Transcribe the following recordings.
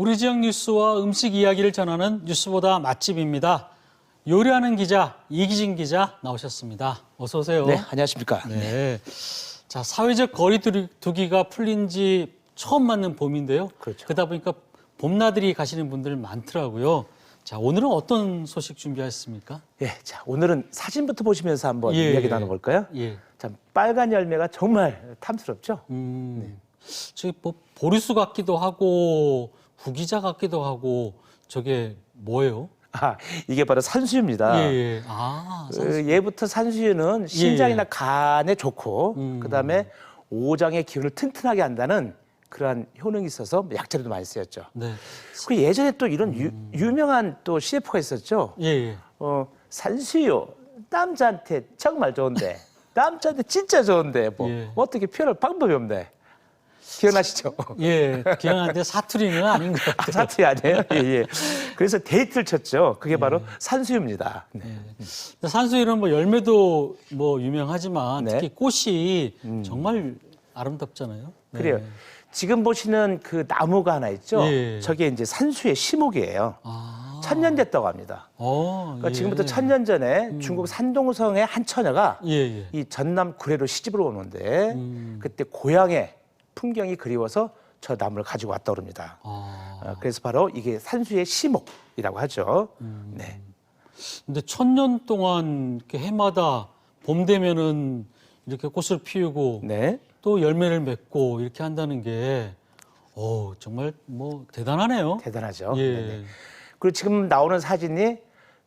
우리 지역 뉴스와 음식 이야기를 전하는 뉴스보다 맛집입니다. 요리하는 기자 이기진 기자 나오셨습니다. 어서 오세요. 네, 안녕하십니까. 네. 자, 사회적 거리두기가 풀린 지 처음 맞는 봄인데요. 그렇죠. 그러다 보니까 봄나들이 가시는 분들 많더라고요. 자, 오늘은 어떤 소식 준비하셨습니까? 예, 자, 오늘은 사진부터 보시면서 한번 예, 이야기 나눠볼까요? 예. 참, 빨간 열매가 정말 탐스럽죠? 저기 뭐 보리수 같기도 하고 구기자 같기도 하고 저게 뭐예요? 아, 이게 바로 산수유입니다. 예. 아, 얘부터 산수유는 신장이나 간에 좋고, 그다음에 오장의 기운을 튼튼하게 한다는 그러한 효능이 있어서 약재로도 많이 쓰였죠. 네. 그 예전에 또 이런 유명한 또 CF가 있었죠. 예. 산수유 남자한테 정말 좋은데, 남자한테 진짜 좋은데 뭐 예. 어떻게 표현할 방법이 없네. 기억나시죠? 예. 기왕한테 사투리는 아닌 것 같아요. 사투리 아니에요? 예, 예. 그래서 데이트를 쳤죠. 그게 바로 산수유입니다. 네. 산수유는 뭐 열매도 뭐 유명하지만 네. 특히 꽃이 정말 아름답잖아요. 네. 그래요. 지금 보시는 그 나무가 하나 있죠? 예. 저게 이제 산수의 시목이에요. 아. 천년 됐다고 합니다. 예. 그러니까 지금부터 천년 전에 중국 산동성의 한 처녀가 예. 이 전남 구례로 시집을 오는데 그때 고향의 풍경이 그리워서 저 나무를 가지고 왔다고 합니다. 그래서 바로 이게 산수의 시목이라고 하죠. 네. 근데 천년 동안 이렇게 해마다 봄 되면은 이렇게 꽃을 피우고 네. 또 열매를 맺고 이렇게 한다는 게 정말 뭐 대단하네요. 대단하죠. 예. 네네. 그리고 지금 나오는 사진이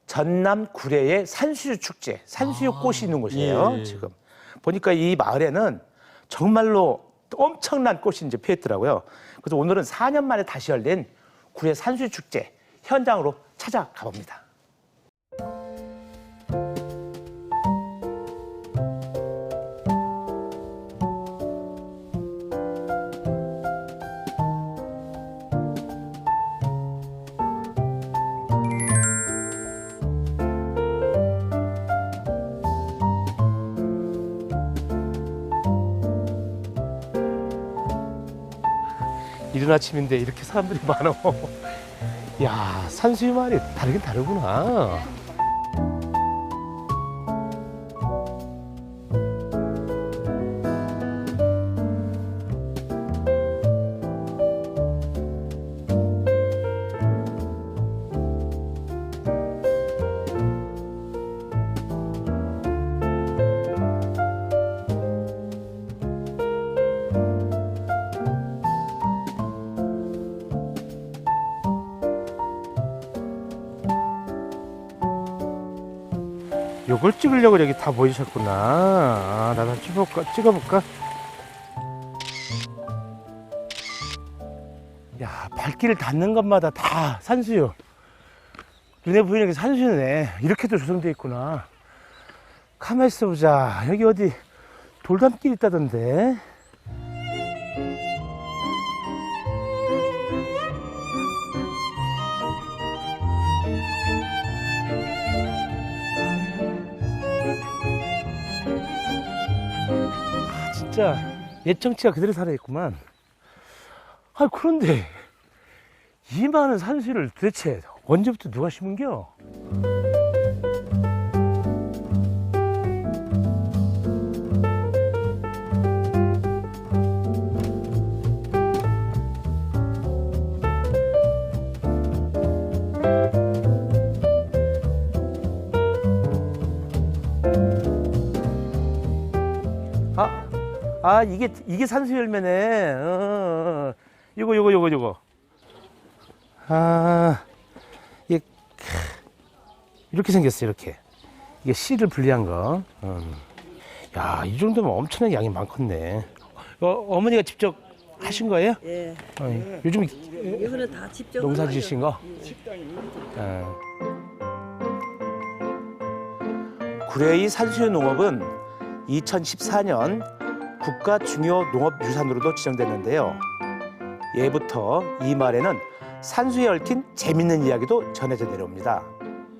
전남 구례의 산수유 축제, 산수유 꽃이 있는 곳이에요. 예. 지금 보니까 이 마을에는 정말로 엄청난 꽃이 이제 피었더라고요. 그래서 오늘은 4년 만에 다시 열린 구례 산수유 축제 현장으로 찾아가 봅니다. 이른 아침인데 이렇게 사람들이 많어. 야, 산수유 마을이 다르긴 다르구나. 요걸 찍으려고 여기 다 모이셨구나. 아, 나도 찍어볼까? 야, 발길을 닿는 것마다 다 산수유. 눈에 보이는 게 산수유네. 이렇게도 조성되어 있구나. 가만히 있어보자. 여기 어디 돌담길 있다던데. 진짜 옛정치가 그대로 살아있구만. 아, 그런데 이 많은 산수유를 도대체 언제부터 누가 심은겨? 이게 산수유 열매네. 요거. 아, 이게 이렇게 생겼어, 이렇게. 이게 씨를 분리한 거. 야, 이 정도면 엄청나게 양이 많겠네. 어머니가 직접 하신 거예요? 예. 요즘 이거는 다 직접 농사 하는 지으신 거? 구례의 산수유 농업은 2014년 국가 중요 농업유산으로도 지정됐는데요. 예부터 이 마을에는 산수유에 얽힌 재밌는 이야기도 전해져 내려옵니다.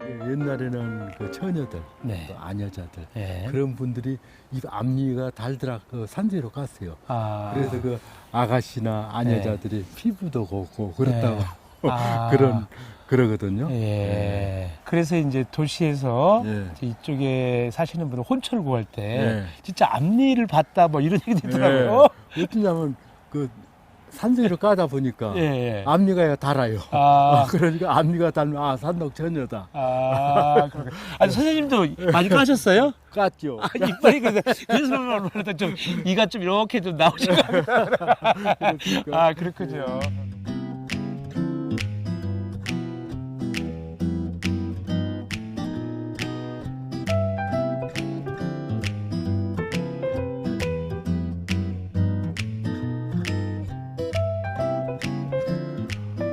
옛날에는 그 처녀들, 네. 또 아녀자들 네. 그런 분들이 이 앞니가 달더라 그 산수유로 갔어요. 아, 그래서 그 아가씨나 아녀자들이 피부도 곱고 그렇다고. 네. 아. 그러거든요. 예. 그래서 이제 도시에서 예. 이쪽에 사시는 분은 혼철 구할 때 예. 진짜 앞니를 봤다 뭐 이런 얘기도 있더라고요. 어쩌냐면 그 산수유를 까다 보니까 예. 예. 앞니가 달아요. 아. 그러니까 앞니가 달면 아 산독 전혀다. 아, 그렇군요. 아니, 선생님도 많이 까셨어요? 깠죠. 아, 이빨이 그래서 얼마나 좀 이가 좀 이렇게 좀 나오신 것 같아요. 아, 그렇군요.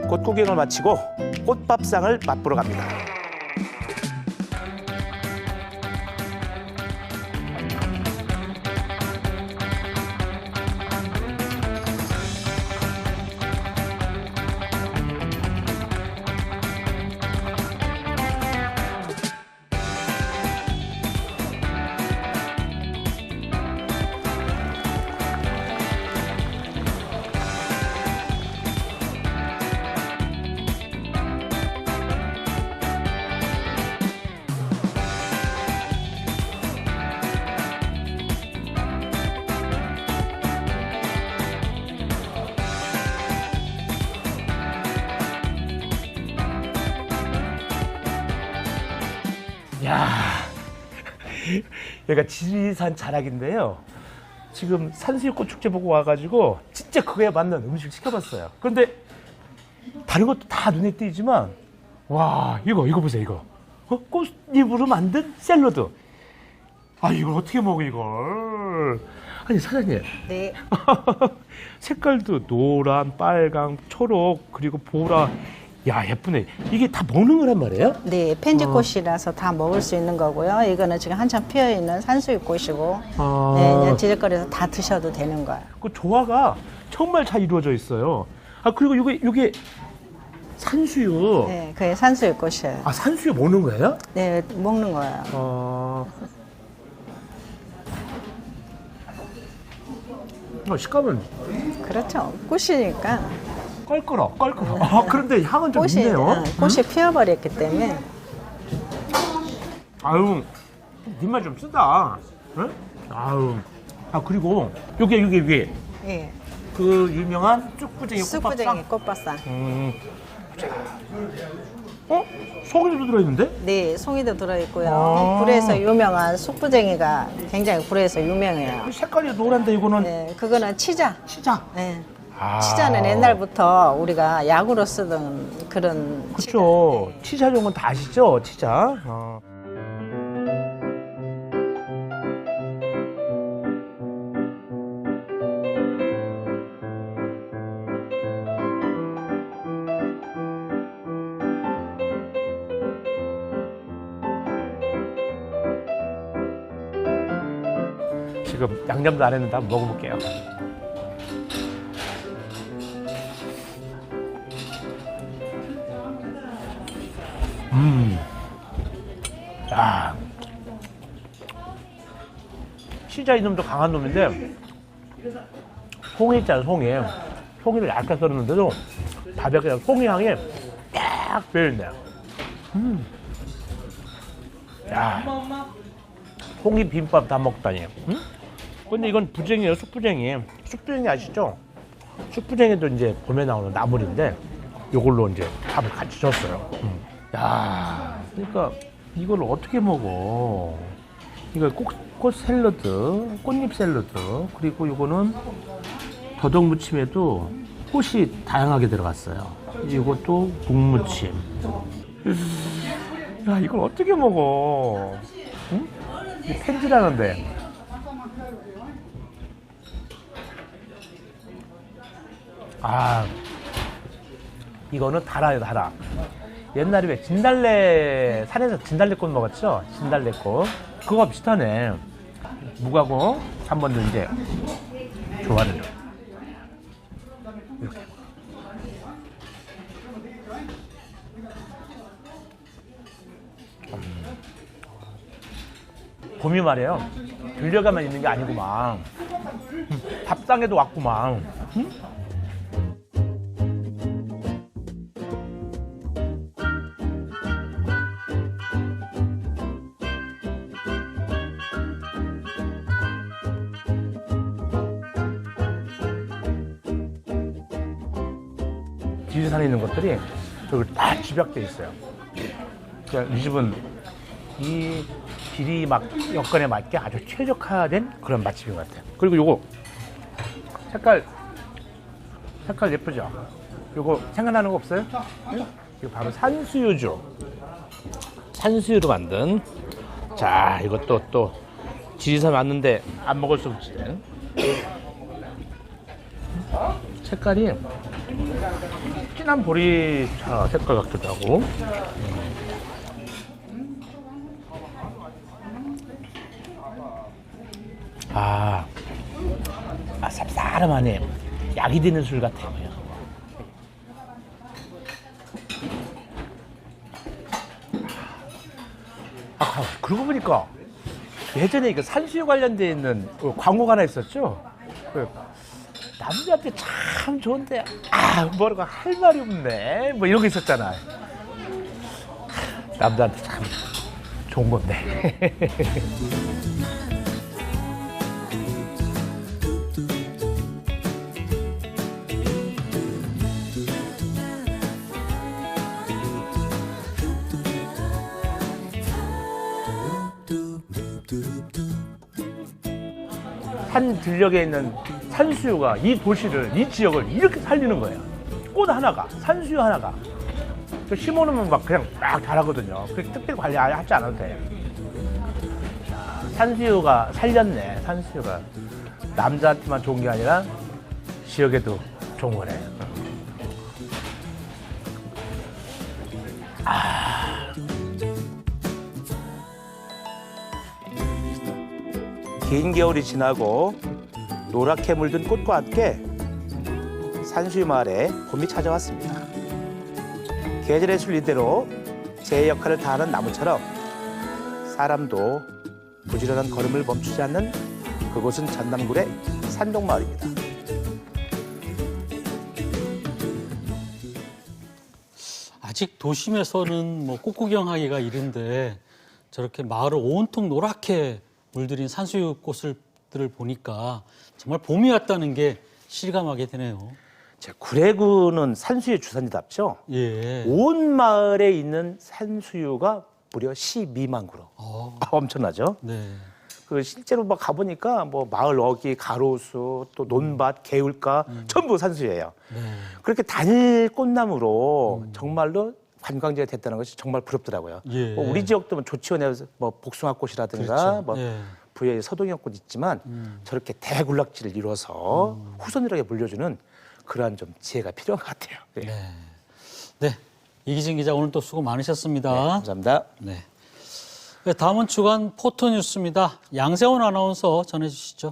꽃 구경을 마치고 꽃밥상을 맛보러 갑니다. 야, 여기가 지리산 자락인데요. 지금 산수유꽃 축제 보고 와가지고 진짜 그거에 맞는 음식 시켜봤어요. 그런데 다른 것도 다 눈에 띄지만 와, 이거 보세요, 이거. 꽃잎으로 만든 샐러드. 아, 이걸 어떻게 먹어, 이걸. 아니, 사장님. 네. 색깔도 노란, 빨강, 초록, 그리고 보라. 야, 예쁘네. 이게 다 먹는 거란 말이에요? 네, 펜지꽃이라서 다 먹을 수 있는 거고요. 이거는 지금 한참 피어 있는 산수유꽃이고, 네, 그냥 지적거려서 다 드셔도 되는 거예요. 그 조화가 정말 잘 이루어져 있어요. 아, 그리고 이게 산수유. 네, 그게 산수유꽃이에요. 아, 산수유 먹는 거예요? 네, 먹는 거예요. 식감은 그렇죠. 꽃이니까. 껄끄러. 아, 그런데 향은 좀 있네요. 꽃이 피어버렸기 때문에. 아유, 입맛 좀 쓰다. 응? 아유. 아, 그리고 요게 예. 그 유명한 쑥부쟁이 쑥부쟁이 꽃밥상. 꽃밥상. 자. 송이도 들어있는데? 네, 송이도 들어있고요. 아. 굴에서 유명한 쑥부쟁이가 굉장히 굴에서 유명해요. 그 색깔이 노란데 이거는 네, 그거는 치자. 치자. 네. 아. 치자는 옛날부터 우리가 약으로 쓰던 그런. 그렇죠. 치자용은 다 아시죠? 치자. 지금 양념도 안 했는데 한번 먹어볼게요. 야, 치자 이놈도 강한 놈인데 송이 있잖아, 송이. 송이를 얇게 썰었는데도 밥에 그냥 송이 향이 딱 배어있네. 야, 송이 비빔밥 다 먹다니. 근데 이건 부쟁이에요, 쑥부쟁이. 쑥부쟁이 아시죠? 쑥부쟁이도 이제 봄에 나오는 나물인데 이걸로 이제 밥을 같이 줬어요. 야, 그러니까 이걸 어떻게 먹어? 이거 꽃 샐러드, 꽃잎 샐러드, 그리고 이거는 더덕 무침에도 꽃이 다양하게 들어갔어요. 이것도 국무침. 야, 이걸 어떻게 먹어? 응? 이 펜지라는데. 아, 이거는 달아요, 달아. 옛날에 왜 진달래, 산에서 진달래꽃 먹었죠? 진달래꽃. 그거 비슷하네. 무가고 한 번 더 이제 조화를. 이렇게. 봄이 말이에요. 들려가만 있는 게 아니구만. 밥상에도 왔구만. 응? 지리산에 있는 것들이 여기 다 집약돼 있어요. 그러니까 이 집은 이 비리 막 여건에 맞게 아주 최적화된 그런 맛집인 것 같아요. 그리고 요거 색깔 예쁘죠? 요거 생각나는 거 없어요? 네? 이거 바로 산수유죠. 산수유로 만든. 자, 이것도 또 지리산 왔는데 안 먹을 수 없지. 색깔이 진한 보리차 색깔 같기도 하고. 쌉싸름하네. 약이 드는 술 같아요. 그러고 보니까 예전에 그 산수유 관련돼 있는 광고가 하나 있었죠. 남자한테 참 좋은데 뭐라고 할 말이 없네. 뭐 이런 거 있었잖아. 남자한테 참 좋은 건데. 산 들녘에 있는 산수유가 이 도시를, 이 지역을 이렇게 살리는 거예요. 꽃 하나가, 산수유 하나가. 심어놓으면 막 그냥 막 자라거든요. 그렇게 특별히 관리하지 않아도 돼. 산수유가 살렸네, 산수유가. 남자한테만 좋은 게 아니라 지역에도 좋은 거네. 긴 겨울이 지나고 노랗게 물든 꽃과 함께 산수유 마을에 봄이 찾아왔습니다. 계절의 순리대로 제 역할을 다하는 나무처럼 사람도 부지런한 걸음을 멈추지 않는 그곳은 전남굴의 산동마을입니다. 아직 도심에서는 뭐 꽃구경하기가 이른데 저렇게 마을을 온통 노랗게 물들인 산수유꽃들을 보니까 정말 봄이 왔다는 게 실감하게 되네요. 구례구는 산수유 주산지답죠. 예. 온 마을에 있는 산수유가 무려 12만 그루. 엄청나죠? 네. 그 실제로 막 가보니까 뭐 마을 어귀, 가로수, 또 논밭, 개울가 전부 산수유예요. 네. 그렇게 단일 꽃나무로 정말로 관광지가 됐다는 것이 정말 부럽더라고요. 예. 뭐 우리 지역도 뭐 조치원에 뭐 복숭아꽃이라든가 그렇죠. 뭐 예. 부여의 서동이꽃 있지만 저렇게 대군락지를 이뤄서 후손들에게 물려주는 그러한 좀 지혜가 필요한 것 같아요. 네. 네. 네. 이기진 기자 오늘 또 수고 많으셨습니다. 네, 감사합니다. 네. 네, 다음은 주간 포토뉴스입니다. 양세원 아나운서 전해주시죠.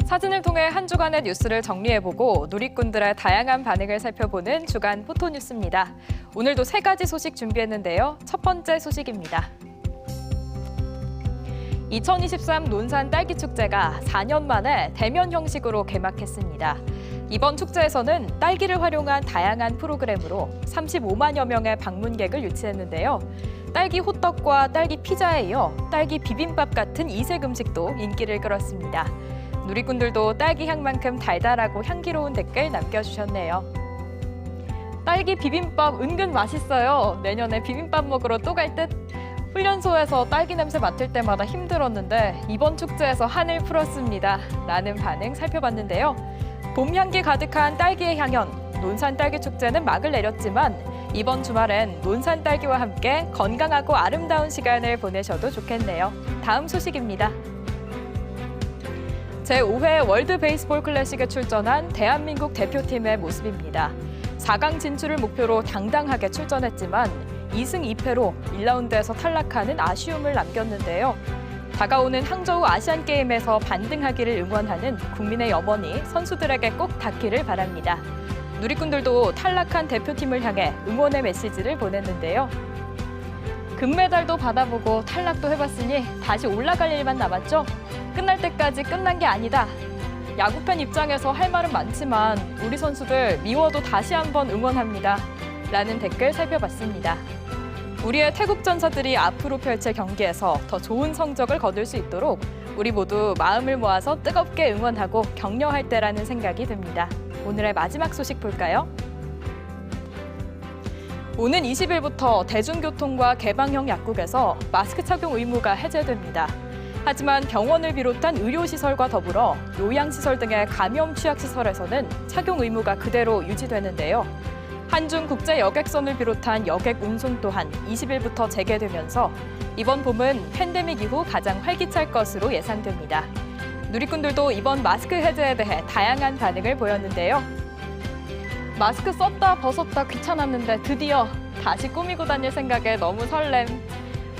사진을 통해 한 주간의 뉴스를 정리해보고 누리꾼들의 다양한 반응을 살펴보는 주간 포토뉴스입니다. 오늘도 3가지 소식 준비했는데요. 첫 번째 소식입니다. 2023 논산 딸기 축제가 4년 만에 대면 형식으로 개막했습니다. 이번 축제에서는 딸기를 활용한 다양한 프로그램으로 35만여 명의 방문객을 유치했는데요. 딸기 호떡과 딸기 피자에 이어 딸기 비빔밥 같은 이색 음식도 인기를 끌었습니다. 누리꾼들도 딸기 향만큼 달달하고 향기로운 댓글 남겨주셨네요. 딸기 비빔밥 은근 맛있어요. 내년에 비빔밥 먹으러 또 갈 듯. 훈련소에서 딸기 냄새 맡을 때마다 힘들었는데 이번 축제에서 한을 풀었습니다. 라는 반응 살펴봤는데요. 봄 향기 가득한 딸기의 향연, 논산 딸기 축제는 막을 내렸지만 이번 주말엔 논산 딸기와 함께 건강하고 아름다운 시간을 보내셔도 좋겠네요. 다음 소식입니다. 제5회 월드 베이스볼 클래식에 출전한 대한민국 대표팀의 모습입니다. 4강 진출을 목표로 당당하게 출전했지만 2승 2패로 1라운드에서 탈락하는 아쉬움을 남겼는데요. 다가오는 항저우 아시안게임에서 반등하기를 응원하는 국민의 염원이 선수들에게 꼭 닿기를 바랍니다. 누리꾼들도 탈락한 대표팀을 향해 응원의 메시지를 보냈는데요. 금메달도 받아보고 탈락도 해봤으니 다시 올라갈 일만 남았죠? 끝날 때까지 끝난 게 아니다. 야구팬 입장에서 할 말은 많지만 우리 선수들 미워도 다시 한번 응원합니다. 라는 댓글 살펴봤습니다. 우리의 태국 전사들이 앞으로 펼칠 경기에서 더 좋은 성적을 거둘 수 있도록 우리 모두 마음을 모아서 뜨겁게 응원하고 격려할 때라는 생각이 듭니다. 오늘의 마지막 소식 볼까요? 오는 20일부터 대중교통과 개방형 약국에서 마스크 착용 의무가 해제됩니다. 하지만 병원을 비롯한 의료시설과 더불어 요양시설 등의 감염 취약시설에서는 착용 의무가 그대로 유지되는데요. 한중 국제 여객선을 비롯한 여객 운송 또한 20일부터 재개되면서 이번 봄은 팬데믹 이후 가장 활기찰 것으로 예상됩니다. 누리꾼들도 이번 마스크 해제에 대해 다양한 반응을 보였는데요. 마스크 썼다 벗었다 귀찮았는데 드디어 다시 꾸미고 다닐 생각에 너무 설렘.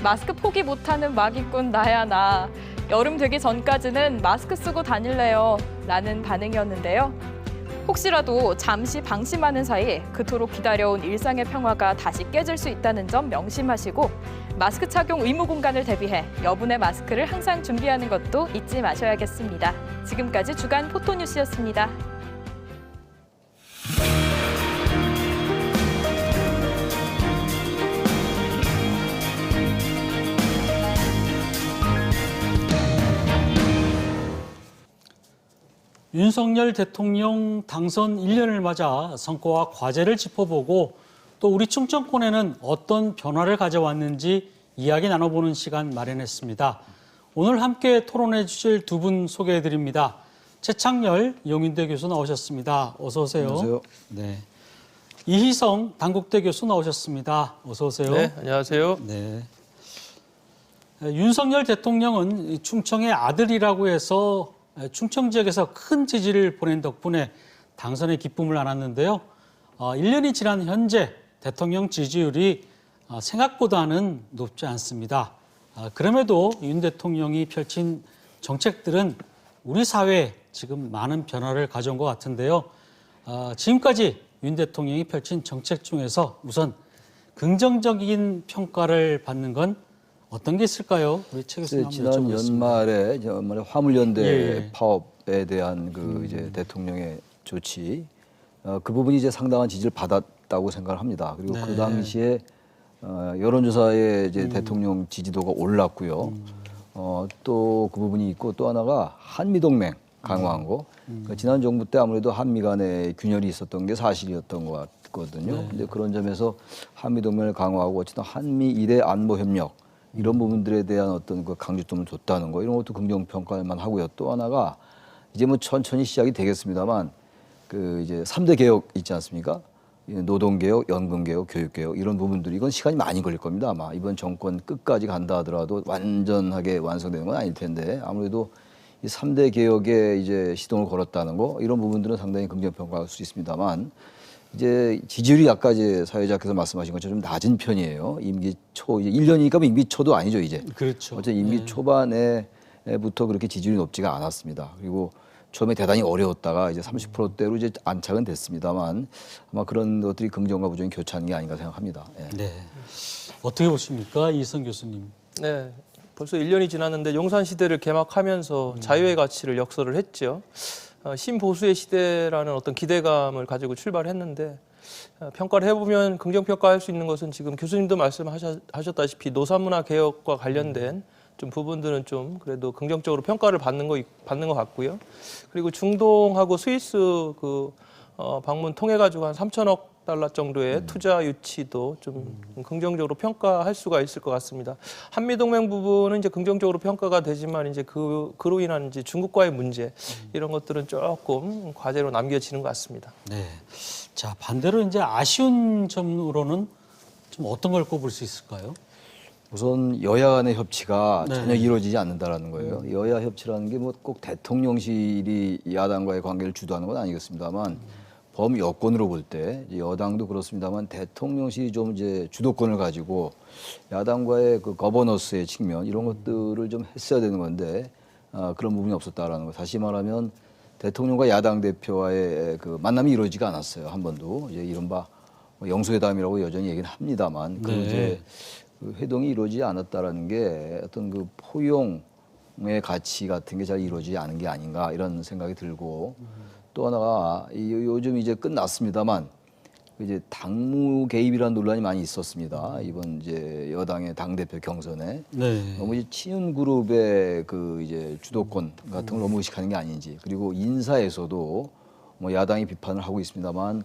마스크 포기 못하는 마기꾼 나야 나. 여름 되기 전까지는 마스크 쓰고 다닐래요. 라는 반응이었는데요. 혹시라도 잠시 방심하는 사이 그토록 기다려온 일상의 평화가 다시 깨질 수 있다는 점 명심하시고 마스크 착용 의무 공간을 대비해 여분의 마스크를 항상 준비하는 것도 잊지 마셔야겠습니다. 지금까지 주간 포토뉴스였습니다. 윤석열 대통령 당선 1년을 맞아 성과와 과제를 짚어보고 또 우리 충청권에는 어떤 변화를 가져왔는지 이야기 나눠보는 시간 마련했습니다. 오늘 함께 토론해 주실 두 분 소개해드립니다. 최창렬 영인대 교수 나오셨습니다. 어서 오세요. 안녕하세요. 네. 이희성 단국대 교수 나오셨습니다. 어서 오세요. 네, 안녕하세요. 네. 윤석열 대통령은 충청의 아들이라고 해서 충청 지역에서 큰 지지를 보낸 덕분에 당선의 기쁨을 안았는데요. 1년이 지난 현재 대통령 지지율이 생각보다는 높지 않습니다. 그럼에도 윤 대통령이 펼친 정책들은 우리 사회에 지금 많은 변화를 가져온 것 같은데요. 지금까지 윤 대통령이 펼친 정책 중에서 우선 긍정적인 평가를 받는 건 어떤 게 있을까요? 우리 최 교수님 한번 지난 여쭤보겠습니다. 연말에 화물연대 예. 파업에 대한 그 이제 대통령의 조치, 그 부분이 이제 상당한 지지를 받았다고 생각을 합니다. 그리고 네. 그 당시에 여론조사에 이제 대통령 지지도가 올랐고요. 또 그 부분이 있고 또 하나가 한미동맹 강화한 거. 그러니까 지난 정부 때 아무래도 한미 간에 균열이 있었던 게 사실이었던 것 같거든요. 네. 근데 그런 점에서 한미동맹을 강화하고 어쨌든 한미 1대 안보 협력 이런 부분들에 대한 어떤 그 강조점을 줬다는 거 이런 것도 긍정 평가할 만하고요. 또 하나가 이제 뭐 천천히 시작이 되겠습니다만 그 이제 3대 개혁 있지 않습니까? 노동개혁, 연금개혁, 교육개혁 이런 부분들이 이건 시간이 많이 걸릴 겁니다. 아마 이번 정권 끝까지 간다 하더라도 완전하게 완성되는 건 아닐 텐데 아무래도 이 3대 개혁에 이제 시동을 걸었다는 거 이런 부분들은 상당히 긍정 평가할 수 있습니다만 이제 지지율이 아까 이제 사회자께서 말씀하신 것처럼 좀 낮은 편이에요. 임기 초 이제 1년이니까 뭐 임기 초도 아니죠 이제. 그렇죠. 어쨌든 임기 네. 초반에부터 그렇게 지지율이 높지가 않았습니다. 그리고 처음에 대단히 어려웠다가 이제 30%대로 이제 안착은 됐습니다만 아마 그런 것들이 긍정과 부정이 교차하는 게 아닌가 생각합니다. 예. 네. 어떻게 보십니까, 이희성 교수님? 네, 벌써 1년이 지났는데 용산 시대를 개막하면서 자유의 가치를 역설을 했죠. 신보수의 시대라는 어떤 기대감을 가지고 출발했는데 평가를 해보면 긍정평가할 수 있는 것은 지금 교수님도 말씀하셨다시피 노사문화 개혁과 관련된 좀 부분들은 좀 그래도 긍정적으로 평가를 받는 것 같고요. 그리고 중동하고 스위스 그 방문 통해 가지고 한 3천억 달러 정도의 투자 유치도 좀 긍정적으로 평가할 수가 있을 것 같습니다. 한미 동맹 부분은 이제 긍정적으로 평가가 되지만 이제 그로 인한 이제 중국과의 문제 이런 것들은 조금 과제로 남겨지는 것 같습니다. 네. 자, 반대로 이제 아쉬운 점으로는 좀 어떤 걸 꼽을 수 있을까요? 우선 여야 간의 협치가 네. 전혀 이루어지지 않는다라는 거예요. 여야 협치라는 게 뭐 꼭 대통령실이 야당과의 관계를 주도하는 건 아니겠습니다만 범여권으로 볼 때 여당도 그렇습니다만 대통령실이 좀 이제 주도권을 가지고 야당과의 그 거버너스의 측면 이런 것들을 좀 했어야 되는 건데 그런 부분이 없었다라는 거. 다시 말하면 대통령과 야당 대표와의 그 만남이 이루어지지가 않았어요. 한 번도 이제 이른바 영수회담이라고 여전히 얘기는 합니다만 그 네. 이제 그 회동이 이루어지지 않았다라는 게 어떤 그 포용의 가치 같은 게 잘 이루어지지 않은 게 아닌가 이런 생각이 들고 또 하나가 요즘 이제 끝났습니다만 이제 당무 개입이라는 논란이 많이 있었습니다. 이번 이제 여당의 당 대표 경선에 네. 너무 이제 친윤 그룹의 그 이제 주도권 같은 걸 너무 의식하는 게 아닌지, 그리고 인사에서도 뭐 야당이 비판을 하고 있습니다만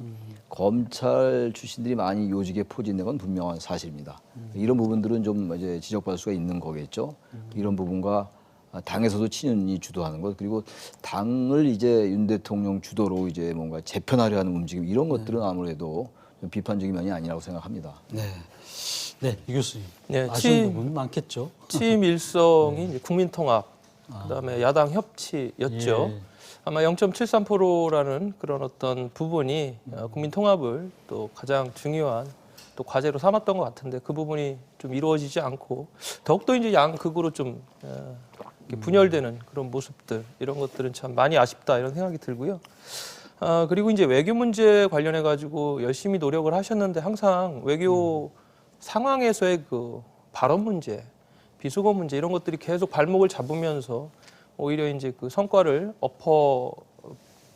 검찰 출신들이 많이 요직에 포진된 건 분명한 사실입니다. 이런 부분들은 좀 이제 지적받을 수가 있는 거겠죠. 이런 부분과 당에서도 친윤이 주도하는 것, 그리고 당을 이제 윤 대통령 주도로 이제 뭔가 재편하려 하는 움직임, 이런 것들은 아무래도 좀 비판적인 면이 아니라고 생각합니다. 네. 네, 이 교수님. 네, 아쉬운 부분 많겠죠. 취임 일성이 이제 국민통합, 그다음에 야당 협치였죠. 예. 아마 0.73%라는 그런 어떤 부분이 국민통합을 또 가장 중요한 또 과제로 삼았던 것 같은데, 그 부분이 좀 이루어지지 않고 더욱더 이제 양극으로 좀 이렇게 분열되는 그런 모습들, 이런 것들은 참 많이 아쉽다, 이런 생각이 들고요. 그리고 이제 외교 문제 관련해 가지고 열심히 노력을 하셨는데, 항상 외교 상황에서의 그 발언 문제, 비속어 문제, 이런 것들이 계속 발목을 잡으면서 오히려 이제 그 성과를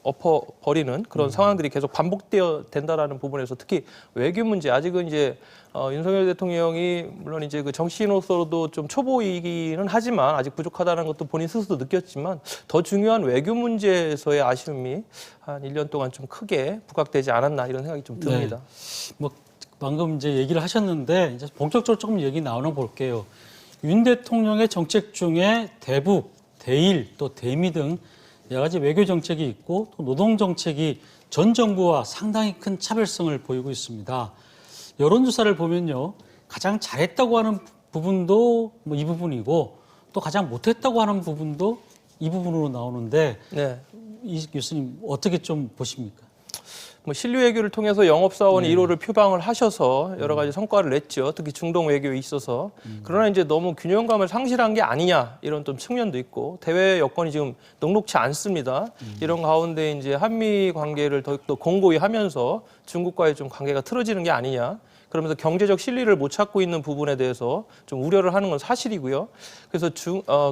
엎어버리는 그런 상황들이 계속 반복되어 된다라는 부분에서, 특히 외교 문제, 아직은 이제 윤석열 대통령이 물론 이제 그 정치인으로서도 좀 초보이기는 하지만 아직 부족하다는 것도 본인 스스로 느꼈지만, 더 중요한 외교 문제에서의 아쉬움이 한 1년 동안 좀 크게 부각되지 않았나, 이런 생각이 좀 듭니다. 네. 뭐 방금 이제 얘기를 하셨는데 이제 본격적으로 조금 얘기 나눠 볼게요. 윤 대통령의 정책 중에 대북, 대일, 또 대미 등 여러 가지 외교 정책이 있고 또 노동 정책이 전 정부와 상당히 큰 차별성을 보이고 있습니다. 여론조사를 보면요, 가장 잘했다고 하는 부분도 뭐 이 부분이고 또 가장 못했다고 하는 부분도 이 부분으로 나오는데, 네. 이 교수님 어떻게 좀 보십니까? 뭐 신뢰 외교를 통해서 영업사원이 1호를 표방을 하셔서 여러 가지 성과를 냈죠. 특히 중동 외교에 있어서. 그러나 이제 너무 균형감을 상실한 게 아니냐, 이런 좀 측면도 있고, 대외 여건이 지금 녹록치 않습니다. 이런 가운데 이제 한미 관계를 더욱더 공고히 하면서 중국과의 좀 관계가 틀어지는 게 아니냐, 그러면서 경제적 실리를 못 찾고 있는 부분에 대해서 좀 우려를 하는 건 사실이고요. 그래서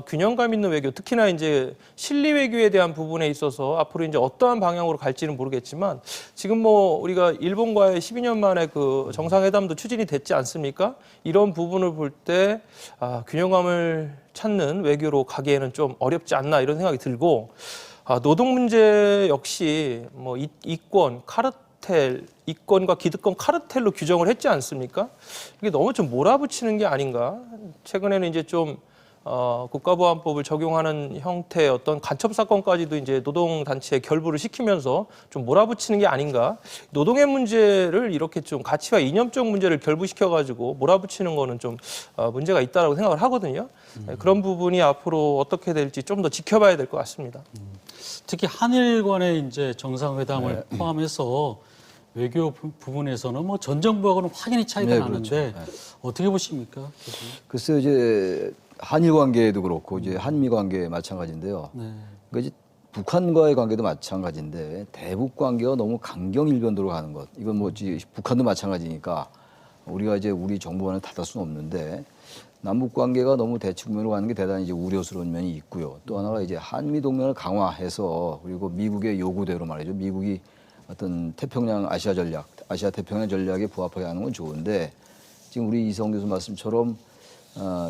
균형감 있는 외교, 특히나 이제 실리 외교에 대한 부분에 있어서 앞으로 이제 어떠한 방향으로 갈지는 모르겠지만, 지금 뭐 우리가 일본과의 12년 만에 그 정상회담도 추진이 됐지 않습니까? 이런 부분을 볼 때 균형감을 찾는 외교로 가기에는 좀 어렵지 않나, 이런 생각이 들고, 노동 문제 역시 뭐 이권, 이권과 기득권 카르텔로 규정을 했지 않습니까? 이게 너무 좀 몰아붙이는 게 아닌가. 최근에는 이제 좀 국가보안법을 적용하는 형태의 어떤 간첩 사건까지도 이제 노동단체에 결부를 시키면서 좀 몰아붙이는 게 아닌가. 노동의 문제를 이렇게 좀 가치와 이념적 문제를 결부시켜가지고 몰아붙이는 거는 좀 문제가 있다라고 생각을 하거든요. 그런 부분이 앞으로 어떻게 될지 좀 더 지켜봐야 될 것 같습니다. 특히 한일 간의 이제 정상회담을 포함해서 외교 부분에서는 뭐 전 정부하고는 확연히 차이가 네, 나는데 그렇죠. 네. 어떻게 보십니까? 교수님? 글쎄요, 이제 한일 관계도 그렇고 이제 한미 관계 마찬가지인데요. 네. 그러니까 이제 북한과의 관계도 마찬가지인데, 대북 관계가 너무 강경일변도로 가는 것. 이건 뭐 북한도 마찬가지니까 우리가 이제 우리 정부와는 탓할 수는 없는데, 남북 관계가 너무 대치국면으로 가는 게 대단히 이제 우려스러운 면이 있고요. 또 하나가 이제 한미 동맹을 강화해서, 그리고 미국의 요구대로 말이죠. 미국이 어떤 태평양 아시아 전략, 아시아 태평양 전략에 부합하게 하는 건 좋은데, 지금 우리 이성 교수 말씀처럼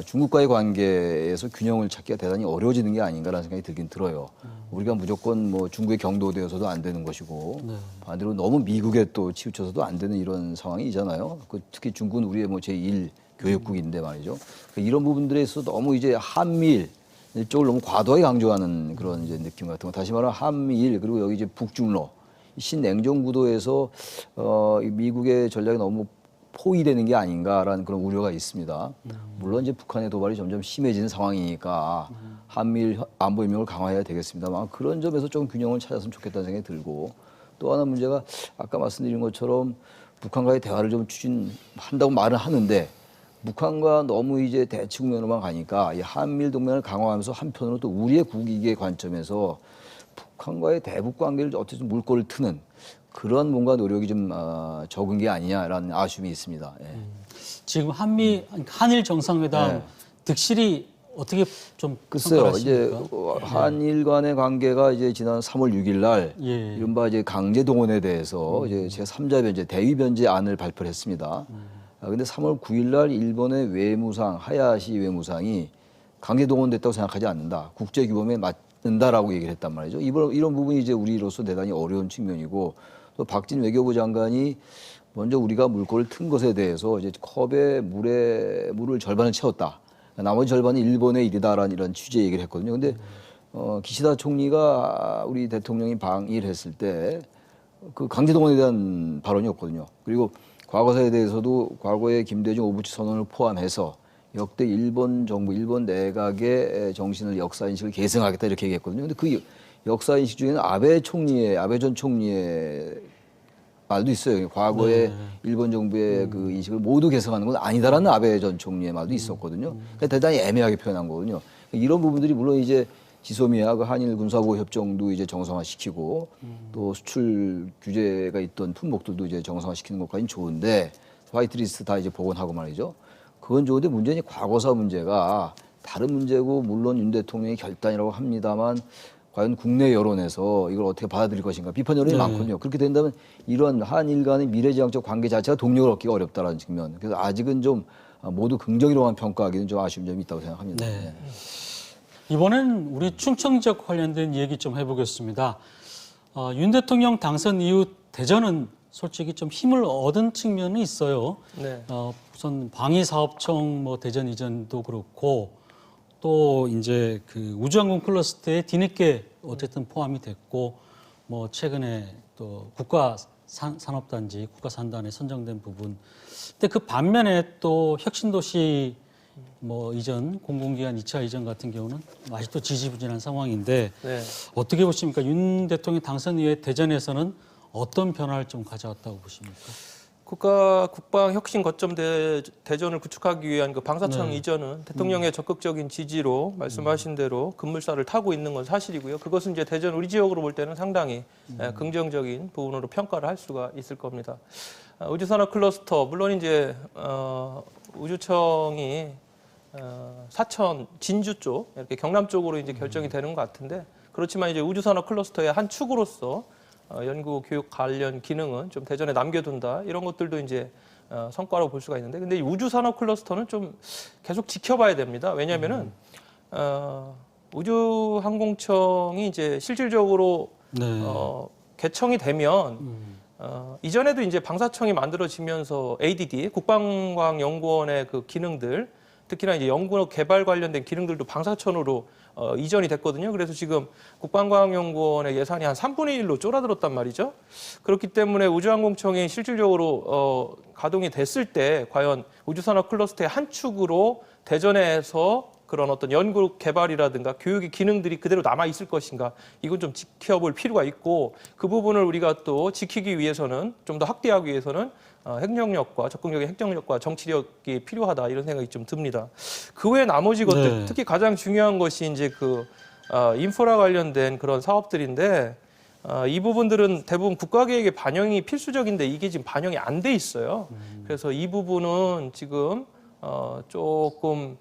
중국과의 관계에서 균형을 찾기가 대단히 어려워지는 게 아닌가라는 생각이 들긴 들어요. 우리가 무조건 뭐 중국의 경도되어서도 안 되는 것이고, 반대로 너무 미국에 또 치우쳐서도 안 되는 이런 상황이잖아요. 특히 중국은 우리의 뭐 제1 교역국인데 말이죠. 이런 부분들에 있어서 너무 이제 한미일 쪽을 너무 과도하게 강조하는 그런 이제 느낌 같은 거. 다시 말하면 한미일, 그리고 여기 이제 북중러, 신냉전 구도에서 미국의 전략이 너무 포위되는 게 아닌가라는 그런 우려가 있습니다. 물론 이제 북한의 도발이 점점 심해지는 상황이니까 한미일 안보 협력을 강화해야 되겠습니다만, 그런 점에서 좀 균형을 찾았으면 좋겠다는 생각이 들고, 또 하나 문제가 아까 말씀드린 것처럼 북한과의 대화를 좀 추진한다고 말은 하는데, 북한과 너무 이제 대치국면으로만 가니까 이 한미일 동맹을 강화하면서 한편으로 또 우리의 국익의 관점에서 북한과의 대북 관계를 어쨌든 물꼬를 트는 그런 뭔가 노력이 좀 적은 게 아니냐라는 아쉬움이 있습니다. 예. 지금 한일 정상회담 네. 득실이 어떻게 좀 글쎄요, 이제 평가하십니까? 한일 간의 관계가 이제 지난 3월 6일 날 예. 이른바 이제 강제 동원에 대해서 이제 제 3자 변제, 대위 변제 안을 발표를 했습니다. 근데 3월 9일 날 일본의 외무상 하야시 외무상이 강제 동원됐다고 생각하지 않는다. 국제 규범에 맞는다라고 얘기를 했단 말이죠. 이런 부분이 이제 우리로서 대단히 어려운 측면이고 또 박진 외교부 장관이 먼저 우리가 물꼬를 튼 것에 대해서 이제 컵에 물을 절반을 채웠다. 나머지 절반은 일본의 일이다라는 이런 취지의 얘기를 했거든요. 근데 기시다 총리가 우리 대통령이 방일을 했을 때 그 강제 동원에 대한 발언이 없거든요. 그리고 과거사에 대해서도 과거의 김대중 오부치 선언을 포함해서 역대 일본 정부, 일본 내각의 정신을 역사인식을 계승하겠다 이렇게 얘기했거든요. 근데 그 역사인식 중에는 아베 전 총리의 말도 있어요. 과거에 일본 정부의 그 인식을 모두 개성하는 건 아니다라는 아베 전 총리의 말도 있었거든요. 그러니까 대단히 애매하게 표현한 거거든요. 이런 부분들이 물론 이제 지소미아 그 한일 군사보호 협정도 이제 정상화시키고 또 수출 규제가 있던 품목들도 이제 정상화시키는 것까지는 좋은데 화이트리스트 다 이제 복원하고 말이죠. 그건 좋은데 문제는 과거사 문제가 다른 문제고 물론 윤 대통령의 결단이라고 합니다만 과연 국내 여론에서 이걸 어떻게 받아들일 것인가 비판 여론이 많거든요. 그렇게 된다면 이런 한일 간의 미래지향적 관계 자체가 동력을 얻기가 어렵다는 측면. 그래서 아직은 좀 모두 긍정으로만 평가하기는 좀 아쉬운 점이 있다고 생각합니다. 네. 이번엔 우리 충청 지역 관련된 얘기 좀 해보겠습니다. 윤 대통령 당선 이후 대전은 솔직히 좀 힘을 얻은 측면이 있어요. 네. 우선 방위사업청 뭐 대전 이전도 그렇고 또 이제 그 우주항공 클러스터에 뒤늦게 어쨌든 포함이 됐고 뭐 최근에 또 국가산업단지, 국가산단에 선정된 부분. 근데 그 반면에 또 혁신도시 뭐 이전, 공공기관 2차 이전 같은 경우는 아직도 지지부진한 상황인데 네. 어떻게 보십니까? 윤 대통령 당선 이후에 대전에서는 어떤 변화를 좀 가져왔다고 보십니까? 국방 혁신 거점 대전을 구축하기 위한 그 방사청 이전은 대통령의 적극적인 지지로 말씀하신 대로 급물살을 타고 있는 건 사실이고요. 그것은 이제 대전 우리 지역으로 볼 때는 상당히 긍정적인 부분으로 평가를 할 수가 있을 겁니다. 우주산업 클러스터 물론 이제 우주청이 사천 진주 쪽 이렇게 경남 쪽으로 이제 결정이 되는 것 같은데 그렇지만 이제 우주산업 클러스터의 한 축으로서 연구 교육 관련 기능은 좀 대전에 남겨둔다 이런 것들도 이제 성과로 볼 수가 있는데 근데 이 우주산업 클러스터는 좀 계속 지켜봐야 됩니다. 왜냐하면은 우주항공청이 이제 실질적으로 개청이 되면 이전에도 이제 방사청이 만들어지면서 ADD 국방과학연구원의 그 기능들 특히나 이제 연구 개발 관련된 기능들도 방사청으로 이전이 됐거든요. 그래서 지금 국방과학연구원의 예산이 한 3분의 1로 쪼라들었단 말이죠. 그렇기 때문에 우주항공청이 실질적으로 가동이 됐을 때 과연 우주산업 클러스터의 한 축으로 대전에서 그런 어떤 연구 개발이라든가 교육의 기능들이 그대로 남아 있을 것인가 이건 좀 지켜볼 필요가 있고 그 부분을 우리가 또 지키기 위해서는 좀 더 확대하기 위해서는 행정력과 적극적인 행정력과 정치력이 필요하다 이런 생각이 좀 듭니다. 그 외에 나머지 것들 특히 가장 중요한 것이 이제 그 인프라 관련된 그런 사업들인데 이 부분들은 대부분 국가계획에 반영이 필수적인데 이게 지금 반영이 안 돼 있어요. 그래서 이 부분은 지금 조금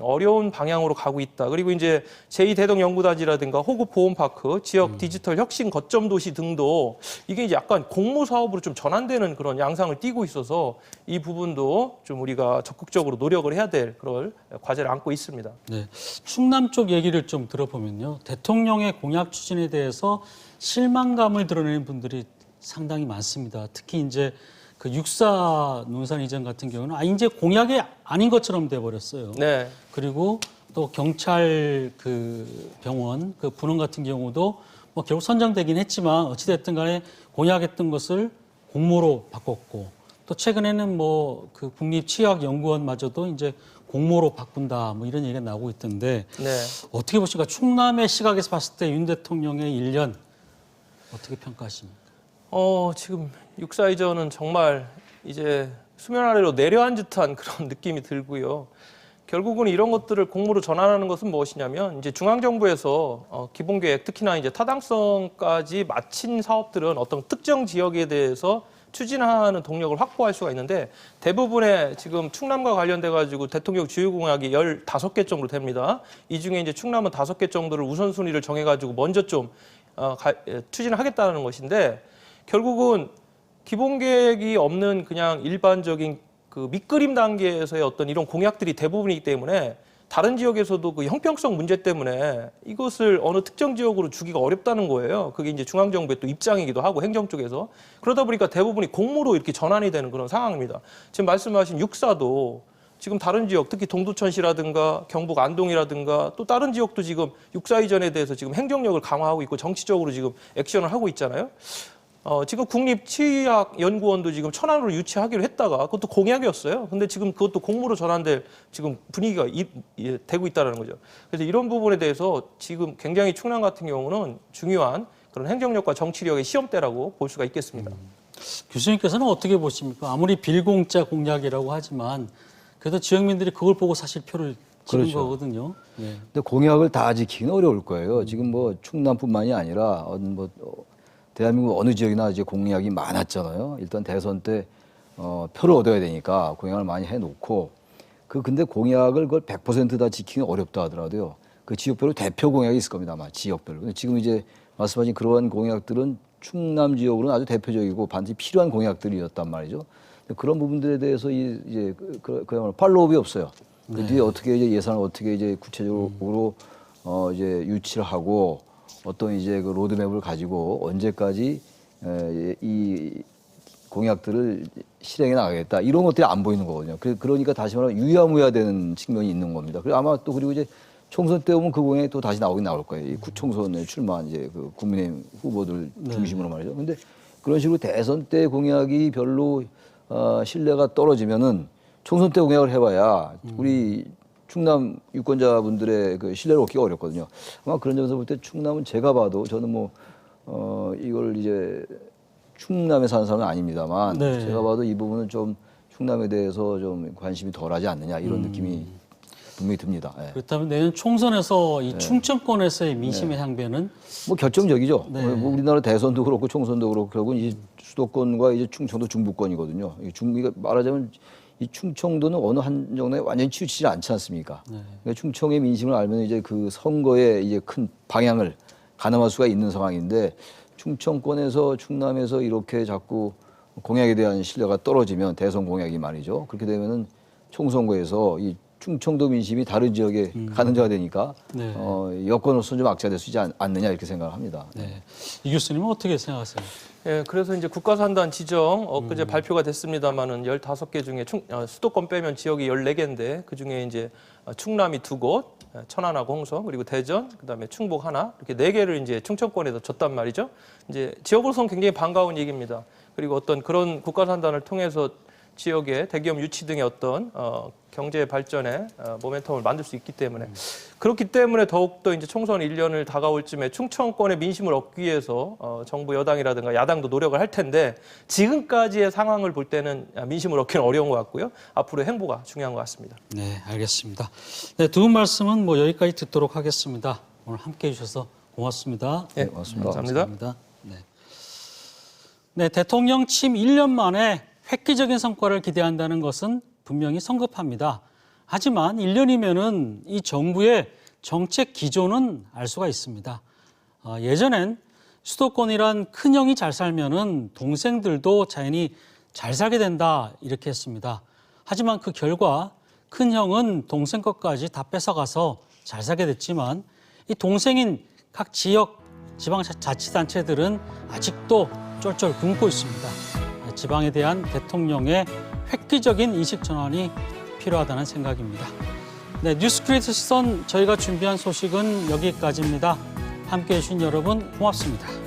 어려운 방향으로 가고 있다. 그리고 이제 제2대동연구단지라든가 호국보훈파크, 지역 디지털 혁신 거점 도시 등도 이게 이제 약간 공모 사업으로 좀 전환되는 그런 양상을 띠고 있어서 이 부분도 좀 우리가 적극적으로 노력을 해야 될 그런 과제를 안고 있습니다. 네. 충남 쪽 얘기를 좀 들어보면요. 대통령의 공약 추진에 대해서 실망감을 드러내는 분들이 상당히 많습니다. 특히 이제 그 육사 논산 이전 같은 경우는 이제 공약이 아닌 것처럼 돼버렸어요. 네. 그리고 또 경찰 그 병원 그 분원 같은 경우도 뭐 결국 선정되긴 했지만 어찌됐든 간에 공약했던 것을 공모로 바꿨고 또 최근에는 뭐 그 국립치의학연구원마저도 이제 공모로 바꾼다 뭐 이런 얘기가 나오고 있던데 어떻게 보십니까? 충남의 시각에서 봤을 때 윤 대통령의 1년 어떻게 평가하십니까? 지금 육사 이전은 정말 이제 수면 아래로 내려앉은 듯한 그런 느낌이 들고요. 결국은 이런 것들을 공모로 전환하는 것은 무엇이냐면 이제 중앙정부에서 기본계획 특히나 이제 타당성까지 마친 사업들은 어떤 특정 지역에 대해서 추진하는 동력을 확보할 수가 있는데 대부분의 지금 충남과 관련돼 가지고 대통령 주요 공약이 15개 정도 됩니다. 이 중에 이제 충남은 5개 정도를 우선순위를 정해 가지고 먼저 좀 추진을 하겠다는 것인데 결국은 기본 계획이 없는 그냥 일반적인 그 밑그림 단계에서의 어떤 이런 공약들이 대부분이기 때문에 다른 지역에서도 그 형평성 문제 때문에 이것을 어느 특정 지역으로 주기가 어렵다는 거예요. 그게 이제 중앙정부의 또 입장이기도 하고 행정 쪽에서. 그러다 보니까 대부분이 공무로 이렇게 전환이 되는 그런 상황입니다. 지금 말씀하신 육사도 지금 다른 지역, 특히 동두천시라든가 경북 안동이라든가 또 다른 지역도 지금 육사 이전에 대해서 지금 행정력을 강화하고 있고 정치적으로 지금 액션을 하고 있잖아요. 지금 국립치의학연구원도 지금 천안으로 유치하기로 했다가 그것도 공약이었어요. 근데 지금 그것도 공무로 전환될 지금 분위기가 되고 있다는 거죠. 그래서 이런 부분에 대해서 지금 굉장히 충남 같은 경우는 중요한 그런 행정력과 정치력의 시험대라고 볼 수가 있겠습니다. 교수님께서는 어떻게 보십니까? 아무리 빌공짜 공약이라고 하지만 그래도 지역민들이 그걸 보고 사실 표를 찍은 그렇죠. 거거든요. 네. 근데 공약을 다 지키기는 어려울 거예요. 지금 뭐 충남뿐만이 아니라 대한민국 어느 지역이나 이제 공약이 많았잖아요. 일단 대선 때 표를 얻어야 되니까 공약을 많이 해놓고 근데 공약을 그걸 100% 다 지키기는 어렵다 하더라도요. 그 지역별로 대표 공약이 있을 겁니다. 아마 지역별로. 근데 지금 이제 말씀하신 그러한 공약들은 충남 지역으로는 아주 대표적이고 반드시 필요한 공약들이었단 말이죠. 근데 그런 부분들에 대해서 이제 그야말로 팔로우업이 없어요. 그 뒤에 어떻게 이제 예산을 어떻게 이제 구체적으로 이제 유치를 하고 어떤 이제 그 로드맵을 가지고 언제까지 이 공약들을 실행해 나가겠다 이런 것들이 안 보이는 거거든요. 그러니까 다시 말하면 유야무야되는 측면이 있는 겁니다. 그리고 아마 또 그리고 이제 총선 때 오면 그 공약이 또 다시 나오긴 나올 거예요. 이 구총선에 출마한 이제 그 국민의힘 후보들 중심으로 말이죠. 근데 그런 식으로 대선 때 공약이 별로 신뢰가 떨어지면은 총선 때 공약을 해봐야 우리 충남 유권자분들의 그 신뢰를 얻기가 어렵거든요. 아마 그런 점에서 볼 때 충남은 제가 봐도 저는 이걸 이제 충남에 사는 사람은 아닙니다만 네. 제가 봐도 이 부분은 좀 충남에 대해서 좀 관심이 덜하지 않느냐 이런 느낌이 분명히 듭니다. 예. 그렇다면 내년 총선에서 이 충청권에서의 민심의 향배는 결정적이죠. 네. 우리나라 대선도 그렇고 총선도 그렇고 결국은 이제 수도권과 이제 충청도 중부권이거든요. 이게 말하자면 이 충청도는 어느 한정에 완전히 치우치지 않지 않습니까? 네. 그러니까 충청의 민심을 알면 이제 그 선거의 이제 큰 방향을 가늠할 수가 있는 상황인데 충청권에서 충남에서 이렇게 자꾸 공약에 대한 신뢰가 떨어지면 대선 공약이 말이죠. 그렇게 되면은 총선거에서 이 충청도 민심이 다른 지역에 가는자가 되니까 네. 여건으로서 좀 악재될 수 있지 않느냐 이렇게 생각을 합니다. 네. 이 교수님은 어떻게 생각하세요? 예, 그래서 이제 국가산단 지정 엊그제 발표가 됐습니다만은 15개 중에 수도권 빼면 지역이 14개인데 그 중에 이제 충남이 2곳, 천안하고 홍성 그리고 대전, 그다음에 충북 하나 이렇게 4개를 이제 충청권에서 줬단 말이죠. 이제 지역으로서는 굉장히 반가운 얘기입니다. 그리고 어떤 그런 국가산단을 통해서 지역의 대기업 유치 등의 어떤 경제 발전에 모멘텀을 만들 수 있기 때문에 그렇기 때문에 더욱더 이제 총선 1년을 다가올 쯤에 충청권의 민심을 얻기 위해서 정부 여당이라든가 야당도 노력을 할 텐데 지금까지의 상황을 볼 때는 민심을 얻기는 어려운 것 같고요. 앞으로의 행보가 중요한 것 같습니다. 네, 알겠습니다. 네, 두 분 말씀은 여기까지 듣도록 하겠습니다. 오늘 함께해 주셔서 고맙습니다. 네, 고맙습니다. 감사합니다. 네, 대통령 취임 1년 만에 획기적인 성과를 기대한다는 것은 분명히 성급합니다. 하지만 1년이면은 이 정부의 정책 기조는 알 수가 있습니다. 예전엔 수도권이란 큰형이 잘 살면은 동생들도 자연히 잘 살게 된다 이렇게 했습니다. 하지만 그 결과 큰형은 동생 것까지 다 뺏어가서 잘 살게 됐지만 이 동생인 각 지역 지방자치단체들은 아직도 쫄쫄 굶고 있습니다. 지방에 대한 대통령의 획기적인 인식 전환이 필요하다는 생각입니다. 네, 뉴스크리에이터 시선 저희가 준비한 소식은 여기까지입니다. 함께해 주신 여러분 고맙습니다.